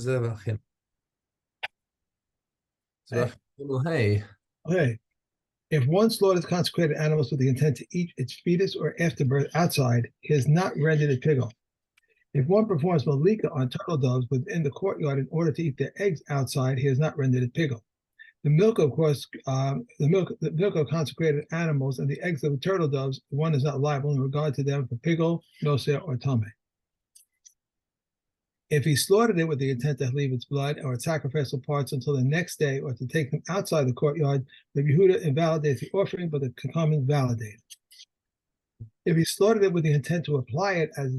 Zevachim. Hey. Okay. If one slaughters consecrated animals with the intent to eat its fetus or afterbirth outside, he is not rendered a pigul. If one performs malika on turtle doves within the courtyard in order to eat their eggs outside, he is not rendered a pigul. The milk, of course, the milk of consecrated animals and the eggs of the turtle doves, one is not liable in regard to them for pigul, noser, or tame. If he slaughtered it with the intent to leave its blood or its sacrificial parts until the next day or to take them outside the courtyard, the Yehuda invalidates the offering, but the Kakaman validates. If he slaughtered it with the intent to apply it as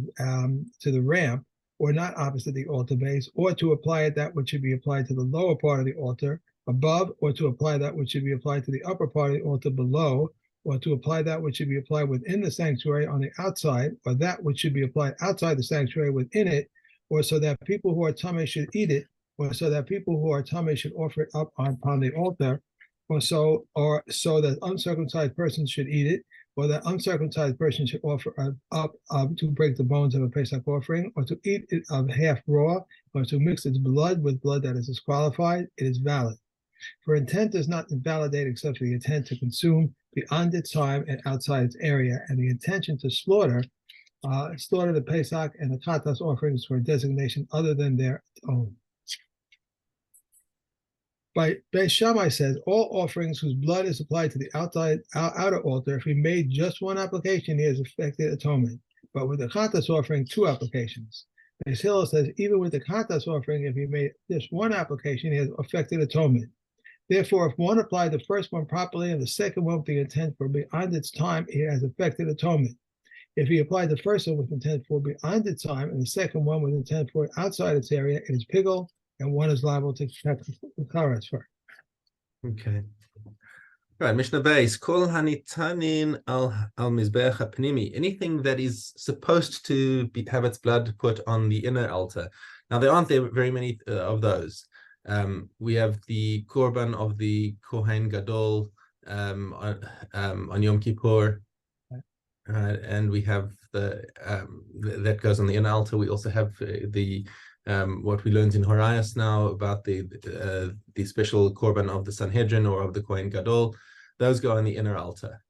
to the ramp, or not opposite the altar base, or to apply it that which should be applied to the lower part of the altar above, or to apply that which should be applied to the upper part of the altar below, or to apply that which should be applied within the sanctuary on the outside, or that which should be applied outside the sanctuary within it, or so that people who are tamei should eat it, or so that people who are tamei should offer it up upon the altar, or so that uncircumcised persons should eat it, or that uncircumcised person should offer up to break the bones of a Pesach offering, or to eat it of half raw, or to mix its blood with blood that is disqualified, it is valid. For intent does not invalidate except for the intent to consume beyond its time and outside its area, and the intention to slaughter the Pesach and the Katas offerings for a designation other than their own. By Beis Shammai says, all offerings whose blood is applied to the outer altar, if he made just one application, he has effected atonement. But with the Katas offering, 2 applications. Beis Hillel says, even with the Katas offering, if he made just one application, he has effected atonement. Therefore, if one applied the first one properly and the second one with the intent for beyond its time, he has effected atonement. If he applied the first one with intent for beyond its time and the second one with intent for outside its area, it is pigul, and one is liable to karas for. Okay. Right, Mishnah base. Kol hanitanin al mizbeach hapnimi. Anything that is supposed to have its blood put on the inner altar. Now there aren't very many of those. We have the korban of the Kohen Gadol on Yom Kippur. And we have the that goes on the inner altar. We also have the what we learned in Horayos now about the special korban of the Sanhedrin or of the Kohen Gadol. Those go on the inner altar.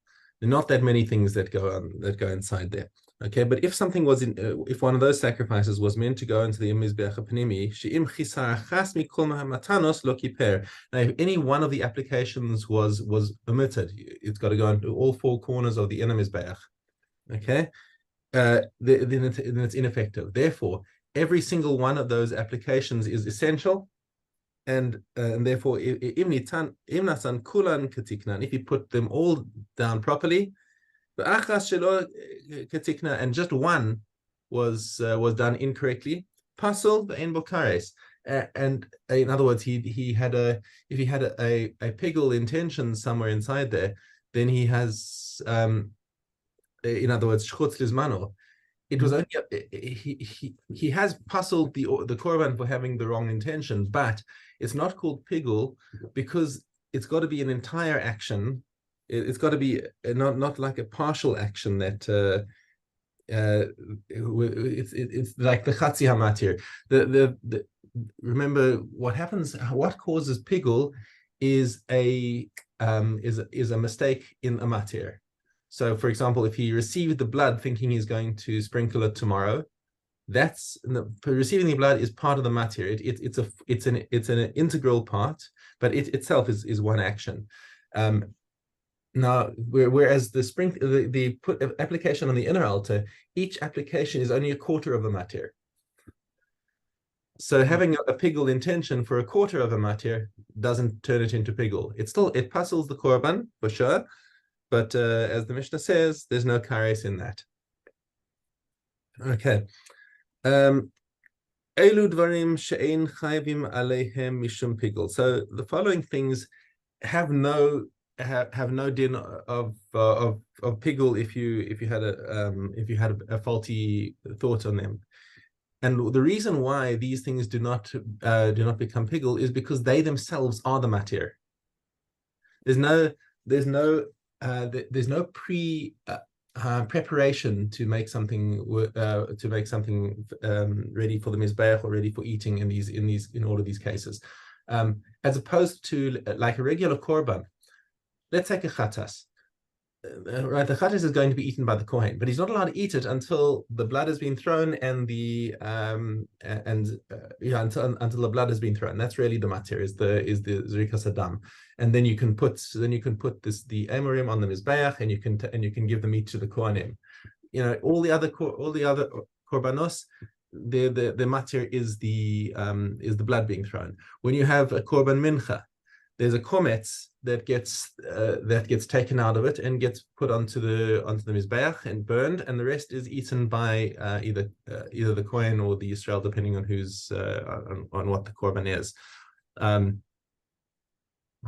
There are not that many things that go inside there. Okay, but if something was if one of those sacrifices was meant to go into the mizbeach hapnimi, she'im chisar achas mikol matanos lo kiper. Now, if any one of the applications was omitted, it's got to go into all 4 corners of the inner mizbeach. Okay, then it's ineffective. Therefore, every single one of those applications is essential, and therefore, if you put them all down properly, and just one was done incorrectly, pasul ve'en bo kares. And in other words, if he had a pigul intention somewhere inside there, then he has in other words, shchutz lizmano. It was only he has puzzled the korban for having the wrong intention, but it's not called pigul because it's got to be an entire action. It's got to be not like a partial action that it's like the chatzi hamatir. The remember what happens. What causes pigul is a mistake in a matir. So, for example, if he received the blood thinking he's going to sprinkle it tomorrow, receiving the blood is part of the matir. It's an integral part, but it itself is one action. Now, whereas the application on the inner altar, each application is only a quarter of a matir. So having a pigul intention for a quarter of a matir doesn't turn it into pigul. It puzzles the korban for sure. But as the Mishnah says, there's no kares in that. Okay. Elu dvarim she'ein chayvim aleihem mishum pigul. So the following things have no din of pigul if you had a faulty thought on them. And the reason why these things do not become pigul is because they themselves are the matir. There's no preparation to make something ready for the mizbeach or ready for eating in all of these cases, as opposed to like a regular korban. Let's take a chatas. Right, the chatas is going to be eaten by the kohen, but he's not allowed to eat it until the blood has been thrown and until the blood has been thrown. That's really the matir, is the zrikas hadam, and then you can put the emerim on the mizbeach, and you can give the meat to the kohanim. All the other korbanos, the matir is the blood being thrown. When you have a korban mincha, there's a kometz that gets taken out of it and gets put onto the mizbeach and burned, and the rest is eaten by either the kohen or the Yisrael, depending on who's on what the korban is.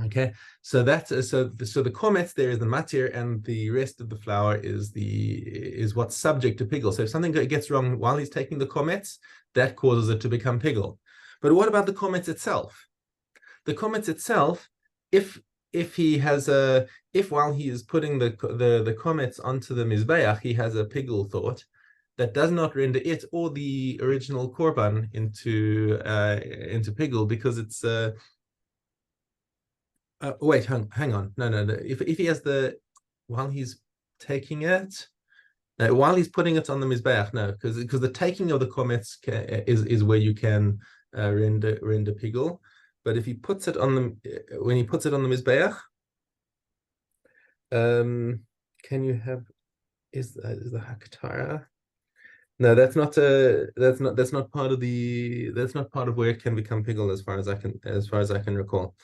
Okay, so the kometz there is the matir, and the rest of the flour is what's subject to pigul. So if something gets wrong while he's taking the kometz, that causes it to become pigul. But what about the kometz itself? The kometz itself, if while he is putting the kometz onto the mizbeach, he has a pigul thought, that does not render it or the original korban into pigul, because it's wait, hang on, no. If he has while he's taking it, while he's putting it on the mizbeach, no, because the taking of the kometz is where you can render pigul. But if he puts it on when he puts it on the mizbeach, can you have is the hakatara? No, that's not part of where it can become pigul, as far as I can recall.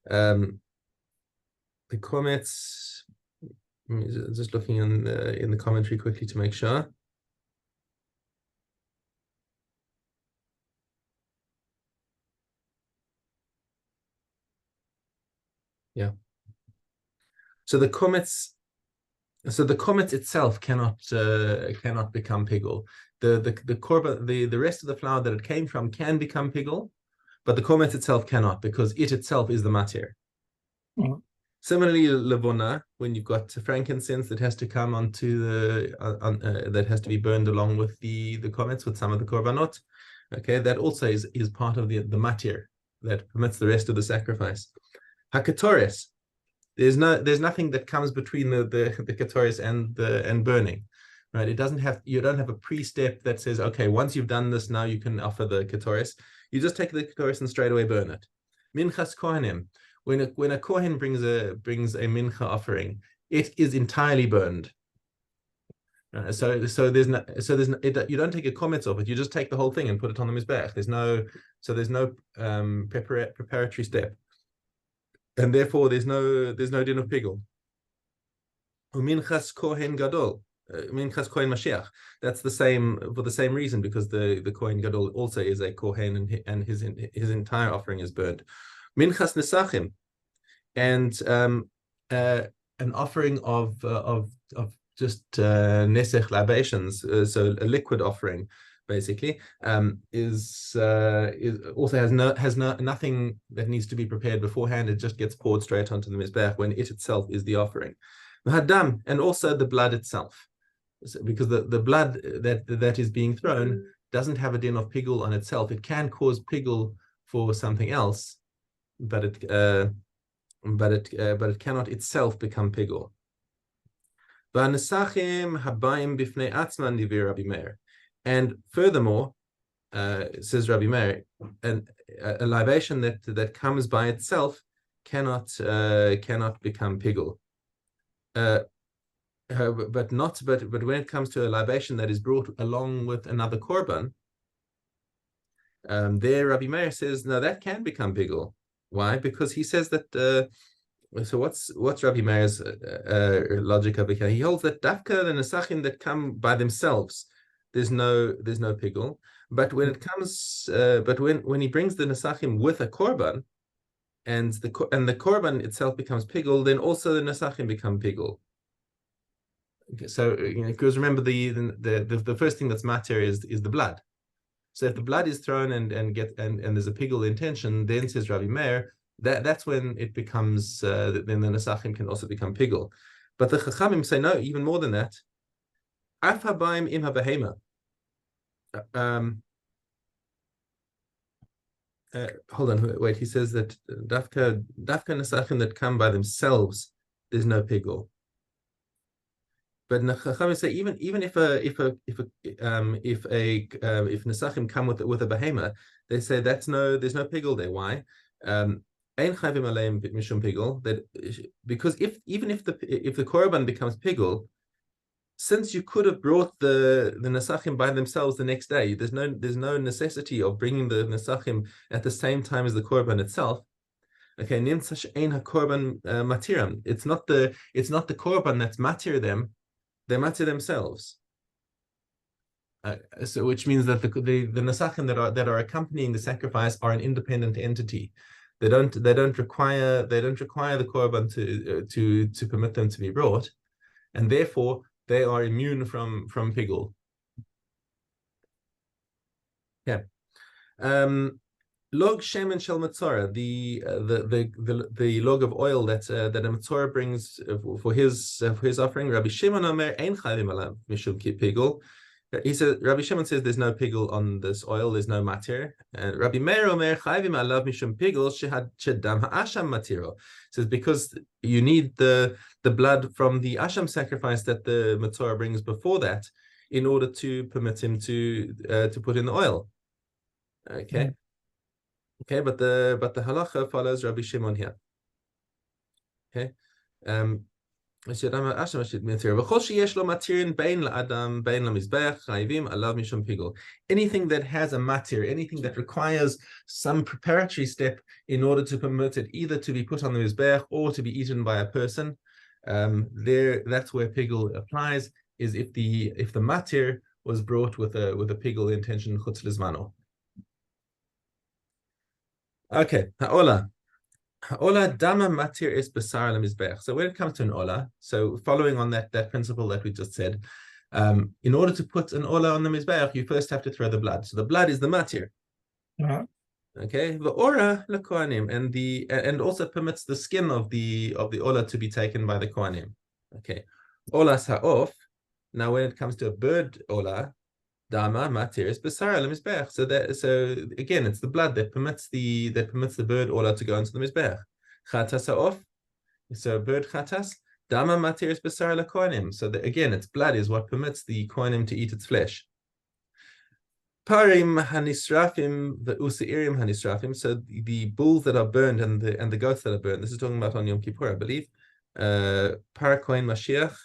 The kometz, just looking in the commentary quickly to make sure. Yeah. So the kometz itself cannot become pigul. The korban, the rest of the flour that it came from can become pigul, but the kometz itself cannot, because it itself is the matir. Mm-hmm. Similarly, levona, when you've got frankincense that has to come onto that has to be burned along with the kometz, with some of the korbanot. Okay, that also is part of the matir that permits the rest of the sacrifice. Hakatoris, there's nothing that comes between the katoris and burning, right? You don't have a pre-step that says, okay, once you've done this, now you can offer the katoris. You just take the katoris and straight away burn it. Minchas kohanim, when a kohen brings a mincha offering, it is entirely burned. So you don't take a kometz off it. You just take the whole thing and put it on the mizbeach. There's no preparatory step, and therefore there's no din of pigul. Minchas kohen gadol, minchas kohen mashiach. That's the same for the same reason, because the kohen gadol also is a kohen, and his entire offering is burned. Minchas nesachim, and an offering of just nesech libations, so a liquid offering, basically, is also has nothing that needs to be prepared beforehand. It just gets poured straight onto the mizbeach when it itself is the offering. Hadam, and also the blood itself, because the blood that is being thrown doesn't have a din of pigul on itself. It can cause pigul for something else, but it cannot itself become pigul. And furthermore, says Rabbi Meir, a libation that comes by itself cannot become pigul. But when it comes to a libation that is brought along with another korban, there Rabbi Meir says, no, that can become pigul. Why? Because he says that. So what's Rabbi Meir's logic over here? He holds that dafka the nesachim that come by themselves, there's no pigul. But when it comes, when he brings the nesachim with a korban, and the korban itself becomes pigul, then also the nesachim become pigul. Okay, so because remember the first thing that's matir is the blood. So if the blood is thrown and there's a pigul intention, then says Rabbi Meir, that's when it becomes then the nesachim can also become pigul. But the chachamim say no, even more than that. Af habayim im habehema. Hold on, wait. He says that dafka nesachim that come by themselves, there's no pigul. But Chachamim say even if nesachim come with a behema, they say there's no pigul there. Why? Ein chayvim aleim mishum pigul. That because even if the korban becomes pigul, since you could have brought the nesachim by themselves the next day, there's no necessity of bringing the nesachim at the same time as the korban itself. Okay, nimtzash ein hakorban matiram. It's not the korban that's matir them. They matter themselves, so which means that the nesachim that are accompanying the sacrifice are an independent entity. They don't require the korban to permit them to be brought, and therefore they are immune from pigul. Yeah. Log shemen shel matzora, the log of oil that a matzora brings for his offering. Rabbi Shimon omer ein chayvim alav mishum pigul. He says Rabbi Shimon says there's no pigul on this oil, there's no matir. And Rabbi Meir omer chayvim alav mishum pigul shedam ha'asham matiro. Says because you need the blood from the asham sacrifice that the matzora brings before that in order to permit him to put in the oil. Okay. Mm. Okay, but the halacha follows Rabbi Shimon here. Okay, anything that has a matir, anything that requires some preparatory step in order to permit it either to be put on the mizbech or to be eaten by a person, that's where pigul applies. Is if the matir was brought with a pigul intention chutz lizmano. Okay, ha'ola dama matir is besar lemizbech. So when it comes to an ola, so following on that principle that we just said, in order to put an ola on the mizbech, you first have to throw the blood. So the blood is the matir. Okay, the ora lekohanim, and also permits the skin of the ola to be taken by the kohanim. Okay, ola ha'of. Now when it comes to a bird ola, dama matir is besar lemizbech. So again, it's the blood that permits the bird ola to go into the mizbech. Chatas ha'of, so bird chatas, dama matir is besar lekohanim. So again, its blood is what permits the kohanim to eat its flesh. Parim hanisrafim, the usairim hanisrafim. So the bulls that are burned and the goats that are burned. This is talking about on Yom Kippur, I believe. Par kohen Mashiach.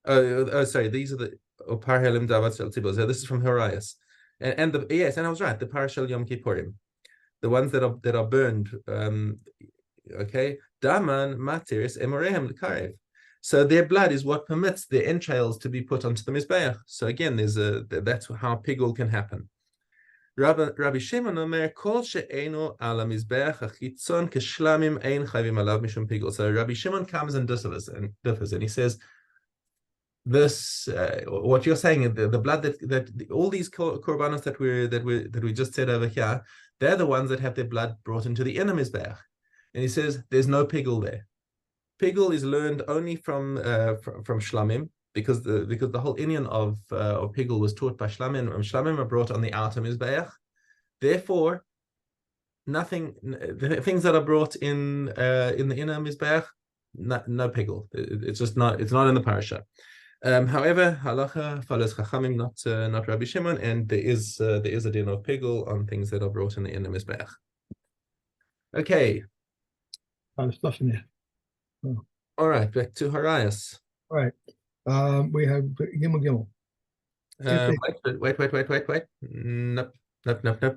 Oh, sorry. These are the. So this is from Horayos, and I was right. The parashal Yom Kippurim, the ones that are burned. Okay, daman matiris emorehem lekarev. So their blood is what permits the entrails to be put onto the mizbeach. So again, that's how pigul can happen. Rabbi Shimon omer kol she'eno ala mizbeach achitzon keshlamim ein chayvim alav mishum pigul. So Rabbi Shimon comes and differs, and he says, this what you're saying, the blood that all these korbanos that we just said over here, they're the ones that have their blood brought into the inner mizbeach. And he says there's no pigul there. Pigul is learned only from shlamim, because the whole inyan of pigul was taught by shlamim. Shlamim are brought on the outer mizbeach. Therefore, the things that are brought in the inner mizbeach, no pigul. It's not in the parasha. However, halacha follows chachamim, not Rabbi Shimon, and there is a din of pigul on things that are brought in the inner mizbeach. Okay. Stuff in there. Oh. All right, back to Horayos. All right. We have Gimel. Wait.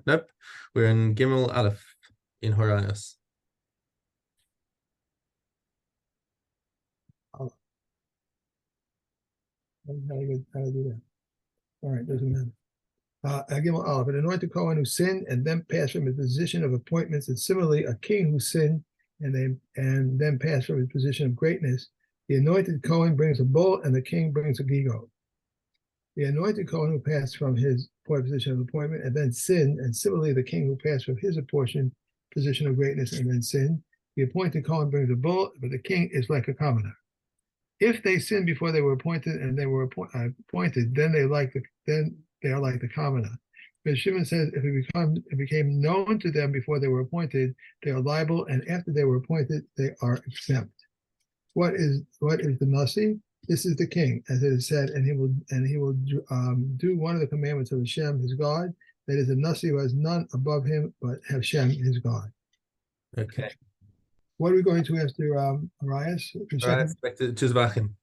Nope. We're in Gimel Aleph in Horayos. How to do that? All right, doesn't matter. Gimel Aleph, an anointed Kohen who sinned and then passed from his position of appointments, and similarly a king who sinned and then passed from his position of greatness. The anointed Kohen brings a bull, and the king brings a gigot. The anointed Kohen who passed from his position of appointment and then sinned, and similarly the king who passed from his position of greatness and then sinned. The appointed Kohen brings a bull, but the king is like a commoner. If they sin before they were appointed and they were appointed, then they are like the commoner. But Shimon says if it became known to them before they were appointed, they are liable, and after they were appointed, they are exempt. What is the Nasi? This is the king, as it is said, and he will do one of the commandments of Hashem, his God. That is, a Nasi who has none above him but Hashem, his God. Okay. What are we going to after Arias? All right, back to Zevachim.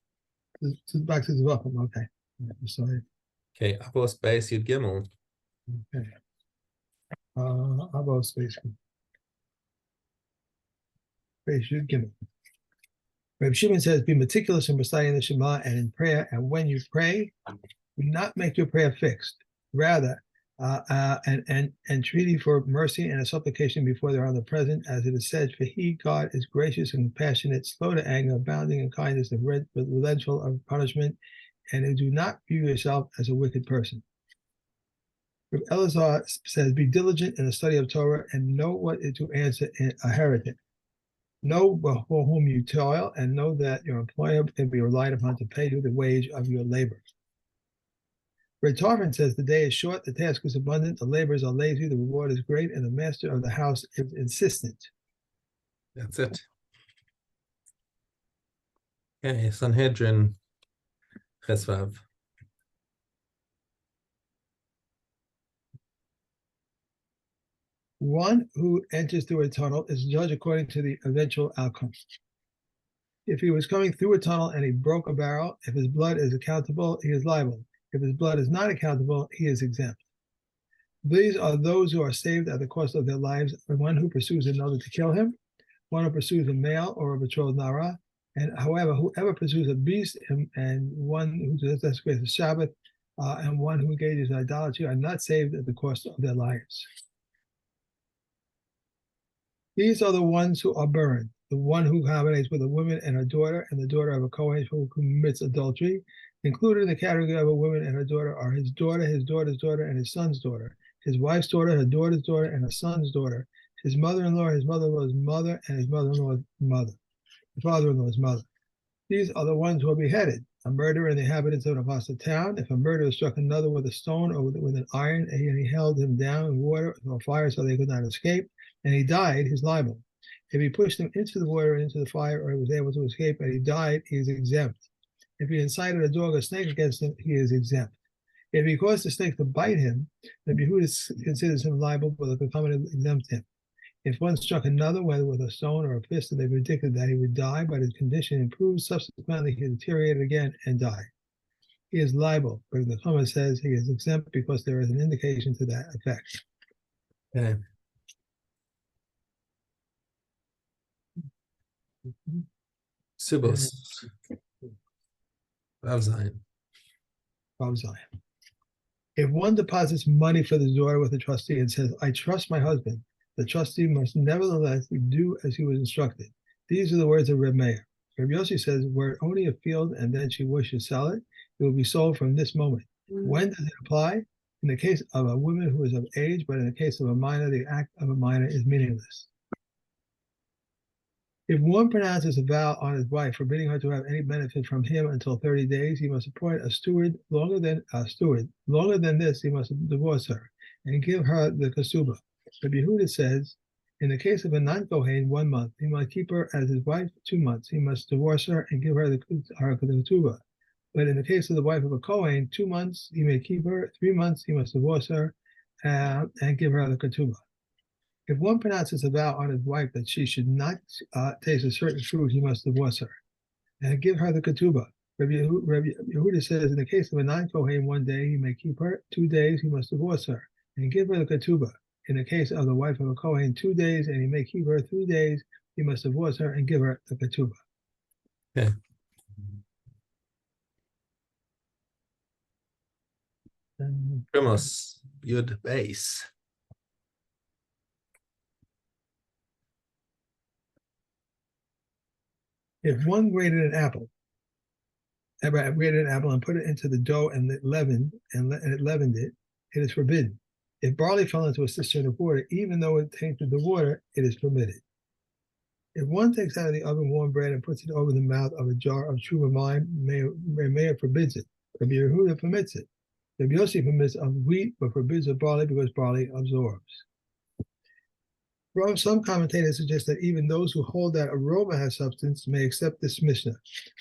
Back to Zevachim. Okay. I'm sorry. Okay, Abo space Yud Gimel. Okay. Abo space. Space Yud Gimel. Reb Shimon says, be meticulous in reciting the Shema and in prayer, and when you pray, do not make your prayer fixed. Rather, entreaty for mercy and a supplication before they're on the present, as it is said, for he, God, is gracious and compassionate, slow to anger, abounding in kindness, and relentful of punishment, and do not view yourself as a wicked person. Reb Elazar says, be diligent in the study of Torah and know what is to answer a heretic. Know for whom you toil, and know that your employer can be relied upon to pay you the wage of your labor. Ray Tarvin says the day is short, the task is abundant, the laborers are lazy, the reward is great, and the master of the house is insistent. That's it. Okay, Sanhedrin Chesvav. One who enters through a tunnel is judged according to the eventual outcome. If he was coming through a tunnel and he broke a barrel, if his blood is accountable, he is liable. If his blood is not accountable, he is exempt. These are those who are saved at the cost of their lives, one who pursues another to kill him, one who pursues a male or a betrothed Nara, and however, whoever pursues a beast and one who desecrates the Sabbath and one who engages in idolatry are not saved at the cost of their lives. These are the ones who are burned, the one who combinates with a woman and her daughter, and the daughter of a Kohen who commits adultery. Included in the category of a woman and her daughter are his daughter, his daughter's daughter, and his son's daughter, his wife's daughter, her daughter's daughter, and her son's daughter, his mother-in-law, his mother-in-law's mother, and his mother-in-law's mother, his father-in-law's mother. These are the ones who are beheaded. A murderer in the inhabitants of an apostate town. If a murderer struck another with a stone or with an iron, and he held him down in water or fire so they could not escape, and he died, he's liable. If he pushed him into the water, into the fire, or he was able to escape and he died, he is exempt. If he incited a dog or snake against him, he is exempt. If he caused the snake to bite him, the Behud considers him liable, but the concomitant exempt him. If one struck another, whether with a stone or a fist, and they predicted that he would die, but his condition improved, subsequently he deteriorated again and died. He is liable, but the comment says he is exempt because there is an indication to that effect. Okay. Sibos. Rav Zion. If one deposits money for the daughter with a trustee and says, I trust my husband, the trustee must nevertheless do as he was instructed. These are the words of Reb Meir. Reb Yossi says, were it only a field and then she wishes to sell it, it will be sold from this moment. When does it apply? In the case of a woman who is of age, but in the case of a minor, the act of a minor is meaningless. If one pronounces a vow on his wife, forbidding her to have any benefit from him until 30 days, he must appoint a steward. Longer than this, he must divorce her and give her the kasuba. The Yehuda says, in the case of a non-Kohen, 1 month, he might keep her as his wife 2 months. He must divorce her and give her the kasuba. But in the case of the wife of a Kohen, 2 months, he may keep her. 3 months, he must divorce her and give her the ketubah. If one pronounces a vow on his wife that she should not taste a certain fruit, he must divorce her and give her the ketubah. Rabbi Yehuda says, in the case of a non-Kohen, 1 day he may keep her. 2 days he must divorce her and give her the ketubah. In the case of the wife of a Kohen, 2 days, and he may keep her. 3 days he must divorce her and give her the ketubah. Okay. Primos, Yud Beis. If one grated an apple and put it into the dough and it leavened it, it is forbidden. If barley fell into a cistern of water, even though it tainted the water, it is permitted. If one takes out of the oven warm bread and puts it over the mouth of a jar of truma wine, Meir forbids it. Rabbi Yehuda permits it. Rabbi Yossi permits of wheat, but forbids of barley because barley absorbs. From some commentators suggest that even those who hold that aroma has substance may accept this Mishnah.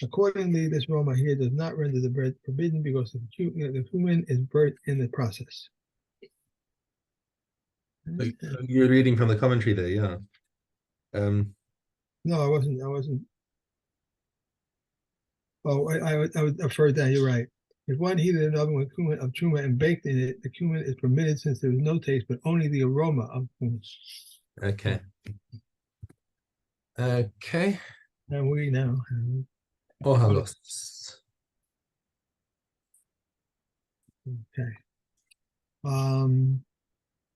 Accordingly, this aroma here does not render the bread forbidden because the cumin is burnt in the process. You're reading from the commentary there, yeah. No, I wasn't. Oh, I would further down. You're right. If one heated an oven with cumin of truma and baked in it, the cumin is permitted since there is no taste, but only the aroma of cumin. Okay. Okay. And we now have Ohalos. Okay.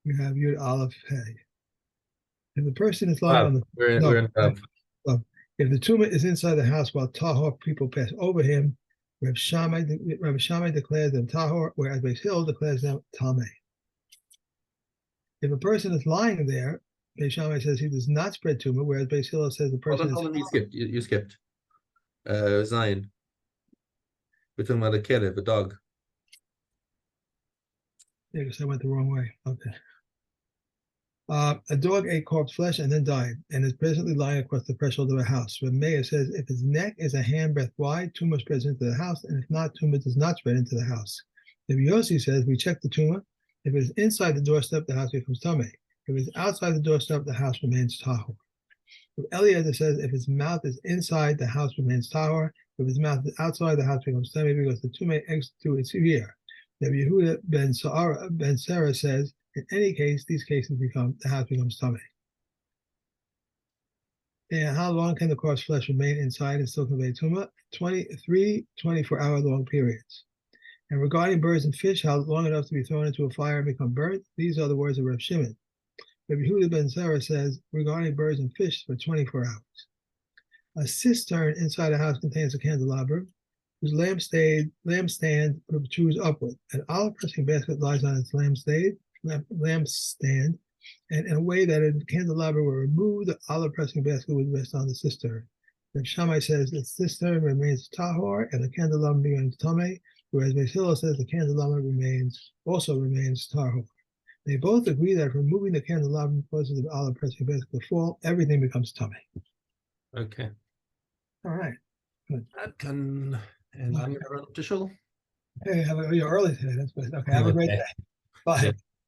We have Yud Aleph Hey. If the person is lying on the we're in if the tumor is inside the house while tahor people pass over him, Reb Shammai declares them tahor, whereas Beis Hillel declares them tameh. If a person is lying there, Beis Shammai says he does not spread tumor, whereas Beis Hillel says the person hold on, you skipped. Zion. We're talking about a kelev, a dog. Yeah, because I went the wrong way. Okay. A dog ate corpse flesh and then died, and is presently lying across the threshold of a house. But Meir says if his neck is a handbreadth wide, tumor spreads into the house, and if not, tumor does not spread into the house. If Yossi says we check the tumor, if it is inside the doorstep, the house becomes tameh. If it is outside the doorstep, the house remains tahor. If Eliezer says if his mouth is inside, the house remains tahor. If his mouth is outside, the house becomes tameh because the tumor exits to its ear. Rabbi Yehuda ben Sarah says, in any case, these cases the house becomes tameh. And how long can the corpse flesh remain inside and still convey tumah? 24-hour long periods. And regarding birds and fish, how long enough to be thrown into a fire and become burnt? These are the words of Reb Shimon. Rabbi Yehuda ben Sarah says, regarding birds and fish for 24 hours. A cistern inside a house contains a candelabra, whose lampstand protrudes upward. An olive pressing basket lies on its lampstand, and in a way that a candelabra will remove, the olive pressing basket would rest on the cistern. Reb Shammai says the cistern remains tahor and the candelabra becomes tameh, whereas Beis Hillel says the candelabra also remains tahor. They both agree that if removing the candelabra causes the olive pressing basket to fall, everything becomes tameh. Okay. All right. Good. And I'm going to run up to shul. Hey, you're early today. That's good. Okay, have a great day. Bye.